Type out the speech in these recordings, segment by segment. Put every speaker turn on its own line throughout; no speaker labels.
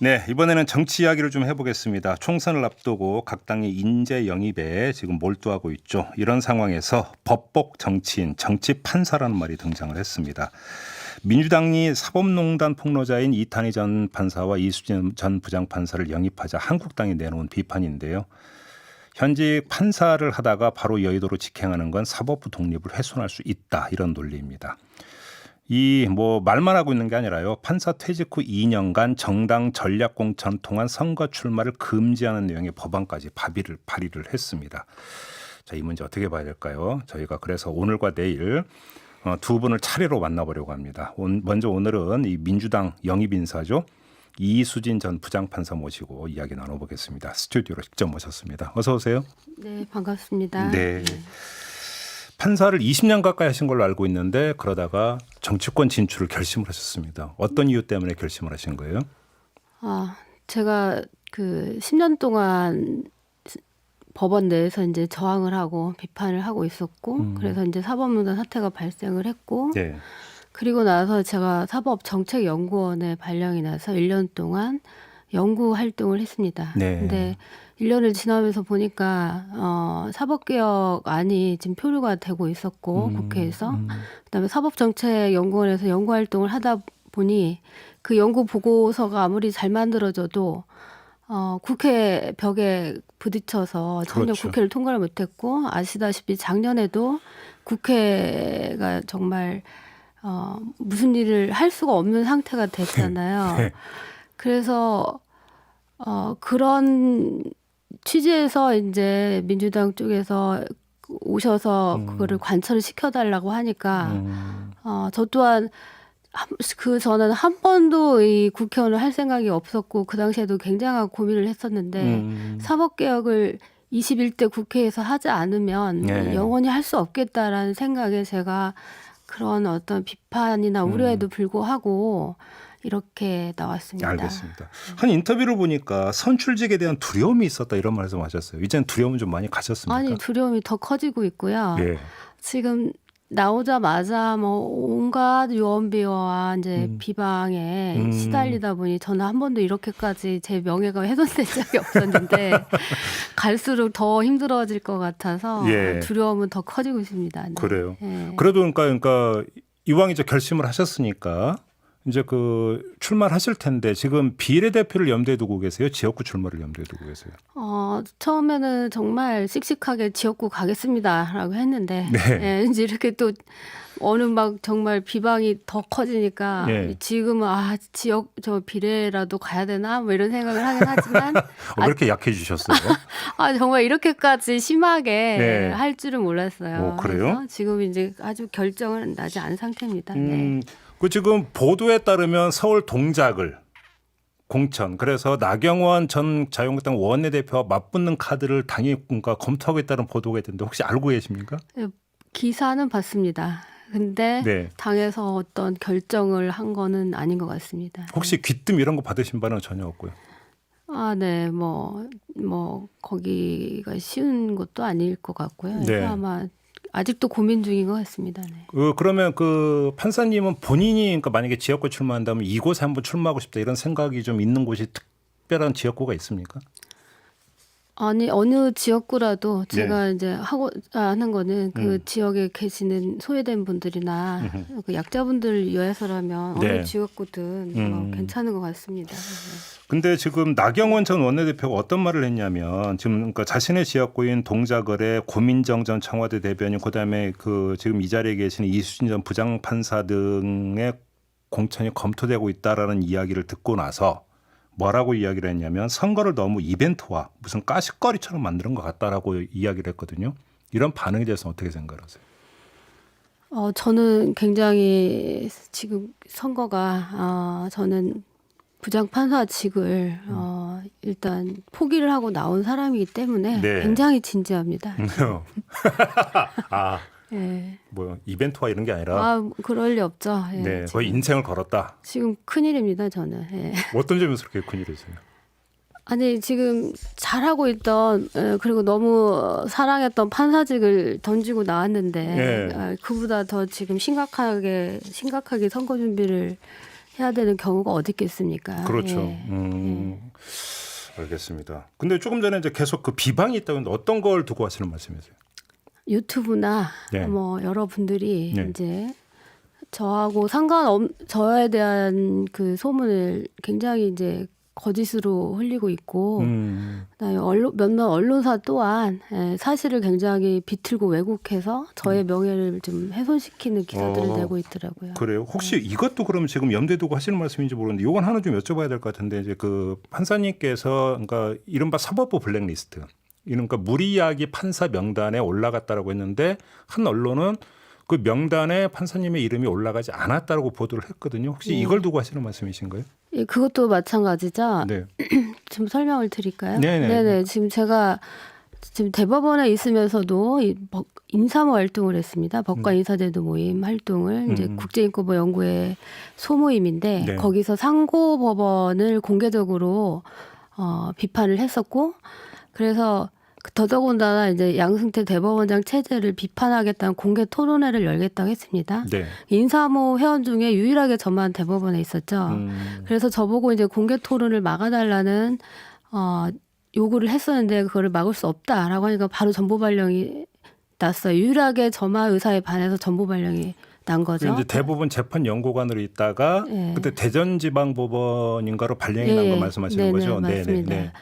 네, 이번에는 정치 이야기를 좀 해보겠습니다. 총선을 앞두고 각 당이 인재 영입에 지금 몰두하고 있죠. 이런 상황에서 법복 정치인, 정치 판사라는 말이 등장을 했습니다. 민주당이 사법농단 폭로자인 이탄희 전 판사와 이수진 전 부장판사를 영입하자 한국당이 내놓은 비판인데요. 현직 판사를 하다가 바로 여의도로 직행하는 건 사법부 독립을 훼손할 수 있다, 이런 논리입니다. 이 말만 하고 있는 게 아니라요. 판사 퇴직 후 2년간 정당 전략 공천 통한 선거 출마를 금지하는 내용의 법안까지 발의를 했습니다. 자, 이 문제 어떻게 봐야 될까요? 저희가 그래서 오늘과 내일 두 분을 차례로 만나보려고 합니다. 먼저 오늘은 이 민주당 영입 인사죠. 이수진 전 부장판사 모시고 이야기 나눠보겠습니다. 스튜디오로 직접 모셨습니다. 어서 오세요.
네, 반갑습니다.
네. 판사를 20년 가까이 하신 걸로 알고 있는데 그러다가 정치권 진출을 결심을 하셨습니다. 어떤 이유 때문에 결심을 하신 거예요?
제가 그 10년 동안 법원 내에서 이제 저항을 하고 비판을 하고 있었고, 그래서 이제 사법농단 사태가 발생을 했고,
네.
그리고 나서 제가 사법정책연구원에 발령이 나서 1년 동안 연구 활동을 했습니다.
네.
근데 1년을 지나면서 보니까 사법개혁안이 지금 표류가 되고 있었고 국회에서 그다음에 사법정책연구원에서 연구 활동을 하다 보니 그 연구 보고서가 아무리 잘 만들어져도 국회 벽에 부딪혀서 전혀
그렇죠.
국회를 통과를 못했고, 아시다시피 작년에도 국회가 정말 무슨 일을 할 수가 없는 상태가 됐잖아요.
네.
그래서 그런 취지에서 이제 민주당 쪽에서 오셔서 그거를 관철을 시켜달라고 하니까 저 또한 그 전에는 한 번도 이 국회의원을 할 생각이 없었고 그 당시에도 굉장한 고민을 했었는데 사법개혁을 21대 국회에서 하지 않으면
네.
영원히 할 수 없겠다라는 생각에 제가 그런 어떤 비판이나 우려에도 불구하고 이렇게 나왔습니다.
알겠습니다. 한 인터뷰를 보니까 선출직에 대한 두려움이 있었다 이런 말씀하셨어요. 이제는 두려움은 좀 많이 가셨습니까?
아니, 두려움이 더 커지고 있고요.
예.
지금 나오자마자 온갖 유언비어와 이제 비방에 시달리다 보니 저는 한 번도 이렇게까지 제 명예가 훼손된 적이 없었는데 갈수록 더 힘들어질 것 같아서
예.
두려움은 더 커지고 있습니다. 네.
그래요.
예.
그래도 그러니까 이왕 이제 결심을 하셨으니까 이제 출마를 하실 텐데 지금 비례대표를 염두에 두고 계세요? 지역구 출마를 염두에 두고 계세요?
처음에는 정말 씩씩하게 지역구 가겠습니다라고 했는데
네.
예, 이제 이렇게 또 어느 막 정말 비방이 더 커지니까
예.
지금은 지역 비례라도 가야 되나 뭐 이런 생각을 하긴 하지만
왜 이렇게 약해지셨어요?
정말 이렇게까지 심하게
네.
할 줄은 몰랐어요.
그래요?
그래서 지금 이제 아주 결정은 나지 않은 상태입니다. 네.
지금 보도에 따르면 서울 동작을 공천, 그래서 나경원 전 자유한국당 원내대표와 맞붙는 카드를 당이 검토하고 있다는 보도가 있던데 혹시 알고 계십니까?
기사는 봤습니다. 근데
네.
당에서 어떤 결정을 한 거는 아닌 것 같습니다.
혹시 귀뜸 이런 거 받으신 바는 전혀 없고요.
네, 거기가 쉬운 것도 아닐 것 같고요.
네.
그래서 아마 아직도 고민 중인 것 같습니다. 네.
그러면 판사님은 본인이 만약에 지역구 출마한다면 이곳에 한번 출마하고 싶다 이런 생각이 좀 있는 곳이 특별한 지역구가 있습니까?
아니, 어느 지역구라도 제가 이제 하는 거는 그 지역에 계시는 소외된 분들이나 그 약자분들 위해서라면
네.
어느 지역구든 괜찮은 것 같습니다.
근데 지금 나경원 전 원내대표가 어떤 말을 했냐면 지금 자신의 지역구인 동작을의 고민정 전 청와대 대변인, 그다음에 지금 이 자리에 계시는 이수진 전 부장판사 등의 공천이 검토되고 있다라는 이야기를 듣고 나서 뭐라고 이야기를 했냐면 선거를 너무 이벤트화 무슨 까십거리처럼 만드는 것 같다라고 이야기를 했거든요. 이런 반응에 대해서 어떻게 생각하세요?
저는 굉장히 지금 선거가 저는 부장판사직을 일단 포기를 하고 나온 사람이기 때문에
네.
굉장히 진지합니다. 예.
이벤트화 이런 게 아니라
그럴 리 없죠. 예,
네, 거의 인생을 걸었다.
지금 큰일입니다, 저는. 예.
어떤 점에서 그렇게 큰일이세요?
아니, 지금 잘하고 있던 그리고 너무 사랑했던 판사직을 던지고 나왔는데
예.
그보다 더 지금 심각하게 선거 준비를 해야 되는 경우가 어디 있겠습니까?
그렇죠.
예.
알겠습니다. 근데 조금 전에 이제 계속 그 비방이 있다고 했는데 어떤 걸 두고 하시는 말씀이세요?
유튜브나
네.
뭐 여러분들이
네.
이제 저에 대한 그 소문을 굉장히 이제 거짓으로 흘리고 있고, 그다음에 몇몇 언론사 또한 사실을 굉장히 비틀고 왜곡해서 저의 명예를 좀 훼손시키는 기사들을 내고 있더라고요.
그래요? 혹시 이것도 그럼 지금 염두에 두고 하시는 말씀인지 모르는데 이건 하나 좀 여쭤봐야 될 것 같은데 이제 그 판사님께서 그러니까 이른바 사법부 블랙리스트 이른바 무리야기 판사 명단에 올라갔다라고 했는데 한 언론은 그 명단에 판사님의 이름이 올라가지 않았다라고 보도를 했거든요. 혹시 이걸 두고 하시는 말씀이신가요?
예, 그것도 마찬가지죠.
네.
좀 설명을 드릴까요?
네네.
네네. 지금 제가 대법원에 있으면서도 인사모 활동을 했습니다. 법관 인사제도 모임 활동을 이제 국제인권법 연구회 소모임인데
네.
거기서 상고법원을 공개적으로 비판을 했었고, 그래서 더더군다나 이제 양승태 대법원장 체제를 비판하겠다는 공개 토론회를 열겠다고 했습니다.
네.
인사모 회원 중에 유일하게 저만 대법원에 있었죠. 그래서 저보고 이제 공개 토론을 막아달라는 요구를 했었는데 그거를 막을 수 없다라고 하니까 바로 전보 발령이 났어요. 유일하게 저만 의사에 반해서 전보 발령이 난 거죠.
이제 대부분 재판 연구관으로 있다가
예.
그때 대전지방법원인가로 발령이
예,
난 거
예.
말씀하시는
네네,
거죠?
맞습니다.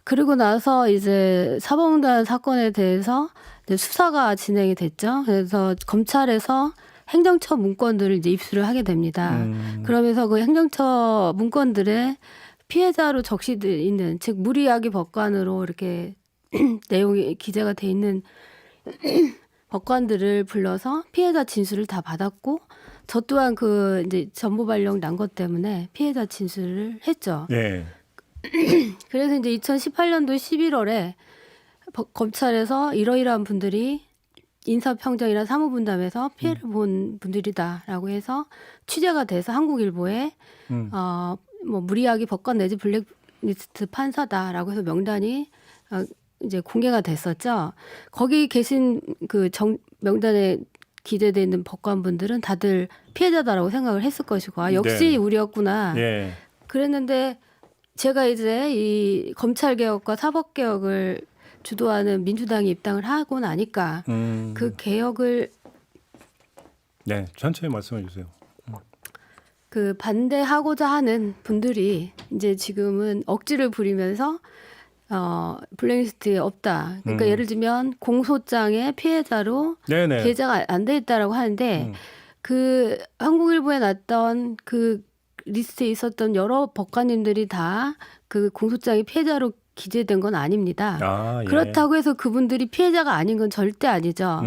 그리고 나서 이제 사법농단 사건에 대해서 이제 수사가 진행이 됐죠. 그래서 검찰에서 행정처 문건들을 이제 입수를 하게 됩니다. 그러면서 그 행정처 문건들에 피해자로 적시돼 있는, 즉 무리야기 법관으로 이렇게 내용이 기재가 돼 있는 법관들을 불러서 피해자 진술을 다 받았고, 저 또한 그 이제 전보 발령 난 것 때문에 피해자 진술을 했죠.
네.
그래서 이제 2018년도 11월에 검찰에서 이러이러한 분들이 인사평정이나 사무분담에서 피해를 본 분들이다라고 해서 취재가 돼서 한국일보에 뭐 무리야기 법관 내지 블랙리스트 판사다라고 해서 명단이 이제 공개가 됐었죠. 거기 계신 그 명단에 기재되어 있는 법관분들은 다들 피해자다라고 생각을 했을 것이고, 아, 역시
네.
우리였구나.
네.
그랬는데 제가 이제 이 검찰개혁과 사법개혁을 주도하는 민주당이 입당을 하고 나니까 그 개혁을
네, 천천히 말씀해 주세요.
그 반대하고자 하는 분들이 이제 지금은 억지를 부리면서 블랙리스트에 없다. 그러니까 예를 들면 공소장에 피해자로
네네.
게재가 안 돼 있다라고 하는데 그 한국일보에 났던 그 리스트에 있었던 여러 법관님들이 다 그 공소장이 피해자로 기재된 건 아닙니다.
아, 예.
그렇다고 해서 그분들이 피해자가 아닌 건 절대 아니죠.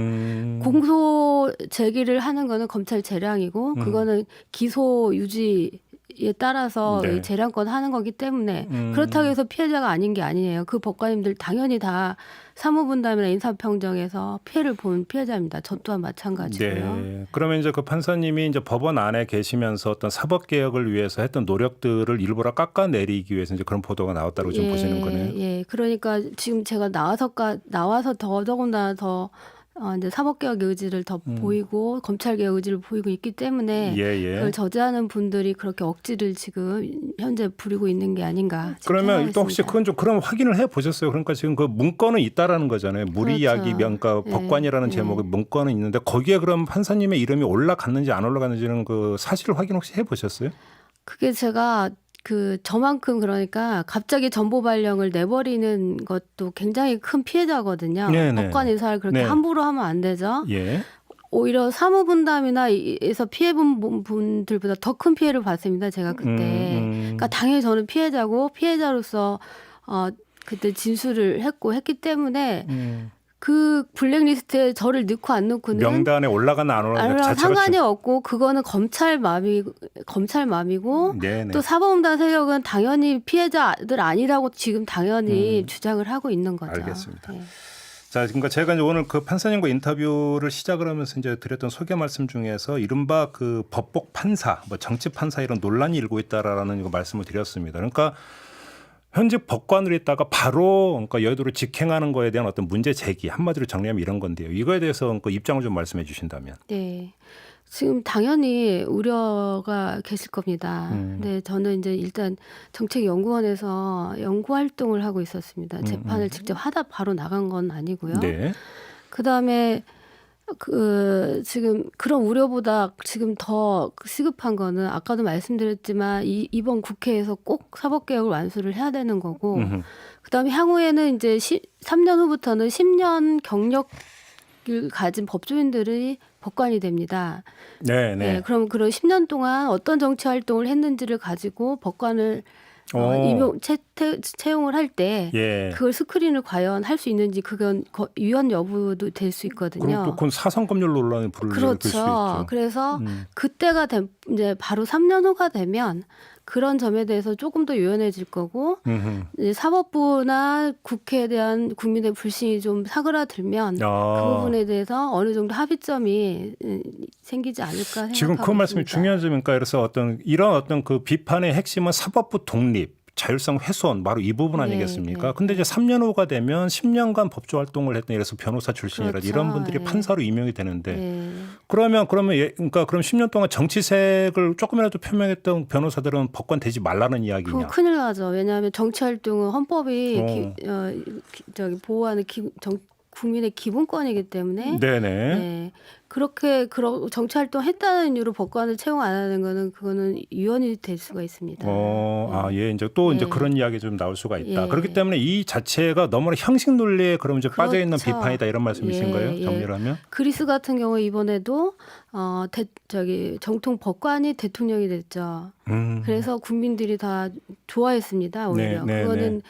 공소 제기를 하는 거는 검찰 재량이고 그거는 기소 유지에 따라서
네.
이 재량권 하는 거기 때문에 그렇다고 해서 피해자가 아닌 게 아니에요. 그 법관님들 당연히 다 사무분담이나 인사평정에서 피해를 본 피해자입니다. 저 또한 마찬가지고요.
네. 그러면 이제 그 판사님이 이제 법원 안에 계시면서 어떤 사법 개혁을 위해서 했던 노력들을 일부러 깎아내리기 위해서 이제 그런 보도가 나왔다고 좀 보시는 거네요.
예, 그러니까 지금 제가 나와서 더더군다나 더 이제 사법개혁 의지를 더 보이고 검찰개혁 의지를 보이고 있기 때문에
예.
그걸 저지하는 분들이 그렇게 억지를 지금 현재 부리고 있는 게 아닌가.
그러면 또 혹시 그건 좀 그런 확인을 해 보셨어요? 그러니까 지금 그 문건은 있다라는 거잖아요. 무리야기 명가
예,
법관이라는 제목의 문건은 있는데 거기에 그럼 판사님의 이름이 올라갔는지 안 올라갔는지는 그 사실 확인 혹시 해 보셨어요?
그게 제가 저만큼 그러니까 갑자기 전보 발령을 내버리는 것도 굉장히 큰 피해자거든요.
네네.
법관 인사를 그렇게
네.
함부로 하면 안 되죠.
예.
오히려 사무분담이나 에서 피해본 분들보다 더 큰 피해를 봤습니다. 제가 그때. 그러니까 당연히 저는 피해자로서 그때 진술을 했기 때문에 그 블랙리스트에 저를 넣고 안 넣고는
명단에 올라가나 안 올라가나 자체가
상관이 없고 그거는 검찰 맘이고
네네.
또 사법농단 세력은 당연히 피해자들 아니라고 지금 당연히 주장을 하고 있는 거죠.
알겠습니다.
네.
자, 그러니까 제가 이제 오늘 그 판사님과 인터뷰를 시작을 하면서 이제 드렸던 소개 말씀 중에서 이른바 그 법복 판사, 뭐 정치 판사 이런 논란이 일고 있다라는 거 말씀을 드렸습니다. 그러니까 현직 법관으로 있다가 바로 그러니까 여의도를 직행하는 거에 대한 어떤 문제 제기 한마디로 정리하면 이런 건데요. 이거에 대해서 그러니까 입장을 좀 말씀해 주신다면.
네. 지금 당연히 우려가 계실 겁니다. 근데 저는 이제 일단 정책연구원에서 연구 활동을 하고 있었습니다. 재판을 직접 하다 바로 나간 건 아니고요.
네.
그다음에 지금 그런 우려보다 지금 더 시급한 거는 아까도 말씀드렸지만 이번 국회에서 꼭 사법개혁을 완수를 해야 되는 거고 그다음에 향후에는 이제 3년 후부터는 10년 경력을 가진 법조인들이 법관이 됩니다.
네,
네,
네.
그럼 그런 10년 동안 어떤 정치 활동을 했는지를 가지고 법관을 채용을 할 때
예.
그걸 스크린을 과연 할 수 있는지 그건 위헌 여부도 될 수
그럼
있거든요.
또 그건 사성검열 논란에 불을 일으킬 수
그렇죠.
있죠.
그래서 그때가 이제 바로 3년 후가 되면 그런 점에 대해서 조금 더 유연해질 거고 이제 사법부나 국회에 대한 국민의 불신이 좀 사그라들면 그 부분에 대해서 어느 정도 합의점이 생기지 않을까 생각하고
지금 그 말씀이
있습니다.
중요한 점이니까 그래서 이런 어떤 그 비판의 핵심은 사법부 독립, 자율성 훼손 바로 이 부분 아니겠습니까?
네.
근데 이제 3년 후가 되면 10년간 법조 활동을 했던 예를 들어서 변호사 출신이라
그렇죠.
이런 분들이
네.
판사로 임명이 되는데
네.
그러면 그러니까 그럼 10년 동안 정치색을 조금이라도 표명했던 변호사들은 법관 되지 말라는
그건
이야기냐?
큰일 나죠. 왜냐하면 정치 활동은 헌법이 보호하는 국민의 기본권이기 때문에
네네.
네. 그렇게 정치 활동했다는 이유로 법관을 채용 안 하는 거는 그거는 위헌이 될 수가 있습니다.
예, 이제 또 이제
예.
그런 이야기 좀 나올 수가 있다.
예.
그렇기 때문에 이 자체가 너무나 형식 논리에 그럼 이제 빠져 있는
그렇죠.
비판이다 이런 말씀이신
예,
거예요?
예.
정리를 하면?
그리스 같은 경우에 이번에도 정통 법관이 대통령이 됐죠. 그래서 국민들이 다 좋아했습니다. 오히려
네,
그거는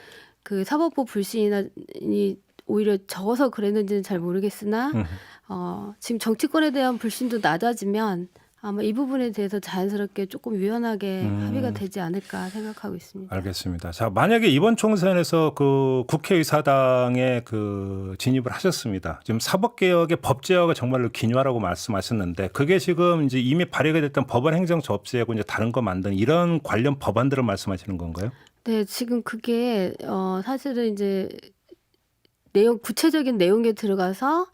그 사법부 불신이 오히려 적어서 그랬는지는 잘 모르겠으나 지금 정치권에 대한 불신도 낮아지면 아마 이 부분에 대해서 자연스럽게 조금 유연하게 합의가 되지 않을까 생각하고 있습니다.
알겠습니다. 자, 만약에 이번 총선에서 그 국회의사당에 그 진입을 하셨습니다. 지금 사법개혁의 법제화가 정말로 기묘하라고 말씀하셨는데 그게 지금 이제 이미 발의가 됐던 법원 행정처 없애고 이제 다른 거 만드는 이런 관련 법안들을 말씀하시는 건가요?
네, 지금 그게 사실은 이제 구체적인 내용에 들어가서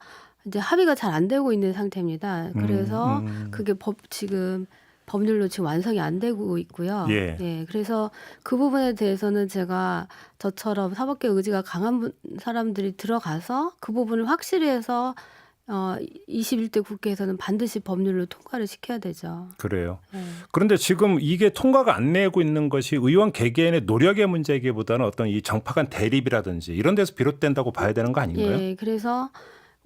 이제 합의가 잘 안 되고 있는 상태입니다. 그래서 그게 지금 법률로 지금 완성이 안 되고 있고요.
예.
네, 그래서 그 부분에 대해서는 제가 저처럼 사법개혁 의지가 강한 사람들이 들어가서 그 부분을 확실히 해서 21대 국회에서는 반드시 법률로 통과를 시켜야 되죠.
그래요.
네.
그런데 지금 이게 통과가 안 되고 있는 것이 의원 개개인의 노력의 문제이기보다는 어떤 이 정파 간 대립이라든지 이런 데서 비롯된다고 봐야 되는 거 아닌가요?
예, 그래서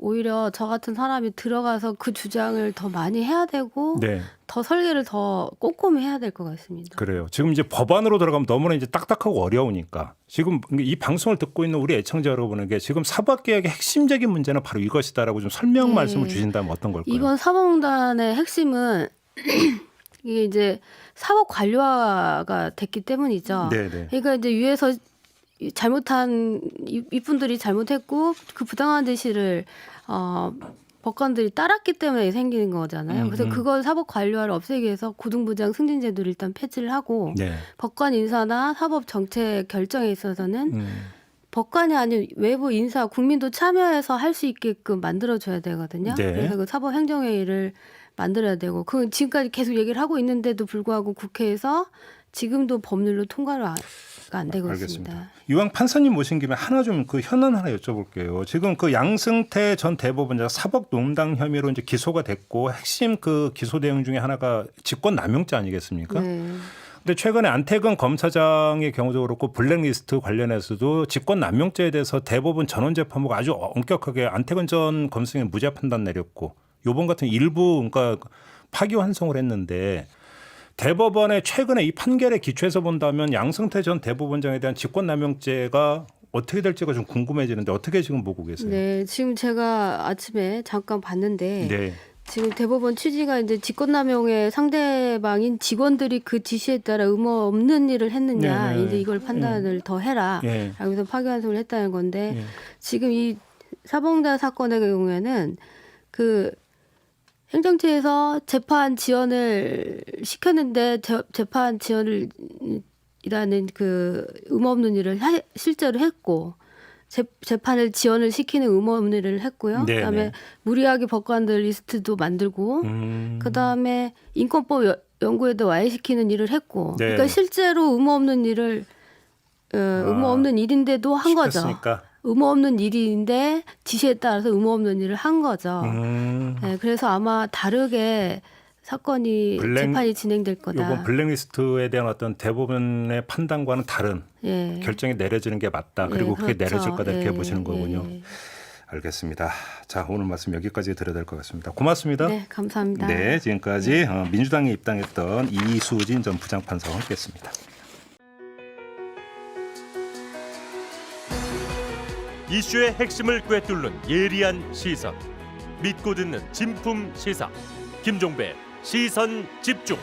오히려 저 같은 사람이 들어가서 그 주장을 더 많이 해야 되고
네.
더 설계를 더 꼼꼼히 해야 될 것 같습니다.
그래요. 지금 이제 법안으로 들어가면 너무나 이제 딱딱하고 어려우니까 지금 이 방송을 듣고 있는 우리 애청자 여러분에게 지금 사법개혁의 핵심적인 문제는 바로 이것이다라고 좀 설명
네.
말씀을 주신다면 어떤 걸까요?
이번 사법농단의 핵심은 이게 이제 사법 관료화가 됐기 때문이죠.
네네.
그러니까 이제 위에서 잘못한 이분들이 잘못했고 그 부당한 지시를 법관들이 따랐기 때문에 생기는 거잖아요. 그래서 그걸 사법 관료화를 없애기 위해서 고등부장 승진 제도를 일단 폐지를 하고
네.
법관 인사나 사법 정책 결정에 있어서는 법관이 아닌 외부 인사 국민도 참여해서 할 수 있게끔 만들어줘야 되거든요.
네.
그래서 그 사법행정회의를 만들어야 되고 그 지금까지 계속 얘기를 하고 있는데도 불구하고 국회에서 지금도 법률로 통과가 안 되고
알겠습니다.
있습니다.
이왕 판사님 모신 김에 하나 좀 그 현안 하나 여쭤볼게요. 지금 그 양승태 전 대법원장 사법농단 혐의로 이제 기소가 됐고 핵심 그 기소 내용 중에 하나가 직권남용죄 아니겠습니까?
네.
근데 최근에 안태근 검사장의 경우도 그렇고 블랙리스트 관련해서도 직권남용죄에 대해서 대법원 전원재판부가 아주 엄격하게 안태근 전 검사장의 무죄 판단 내렸고 요번 같은 일부 그러니까 파기환송을 했는데 대법원의 최근에 이 판결에 기초해서 본다면 양승태 전 대법원장에 대한 직권남용죄가 어떻게 될지가 좀 궁금해지는데 어떻게 지금 보고 계세요?
네, 지금 제가 아침에 잠깐 봤는데
네.
지금 대법원 취지가 이제 직권남용의 상대방인 직원들이 그 지시에 따라 의무 없는 일을 했느냐
네.
이제 이걸 판단을 더 해라.
예.
라면서 파기환송을 했다는 건데
예.
지금 이 사법농단 사건의 경우에는 그 행정처에서 재판 지연을 시켰는데 재판 지연을 그 의무 없는 일을 실제로 했고 재판을 지연을 시키는 의무 없는 일을 했고요.
네네.
그다음에 무리하게 법관들 리스트도 만들고 그다음에 인권법 연구에도 와해시키는 일을 했고
네.
그러니까 실제로 의무 없는 일을 의무 없는 일인데도 한 거죠.
시켰으니까.
의무 없는 일인데 지시에 따라서 의무 없는 일을 한 거죠. 네, 그래서 아마 다르게 사건이 재판이 진행될 거다.
이번 블랙리스트에 대한 어떤 대법원의 판단과는 다른
예.
결정이 내려지는 게 맞다. 그리고
예,
그게
그렇죠.
내려질 거다 이렇게
예,
보시는 거군요.
예.
알겠습니다. 자, 오늘 말씀 여기까지 드려야 될 것 같습니다. 고맙습니다.
네, 감사합니다.
네, 지금까지 민주당에 입당했던 이수진 전 부장판사와 함께했습니다.
이슈의 핵심을 꿰뚫는 예리한 시선, 믿고 듣는 진품 시사 김종배 시선 집중.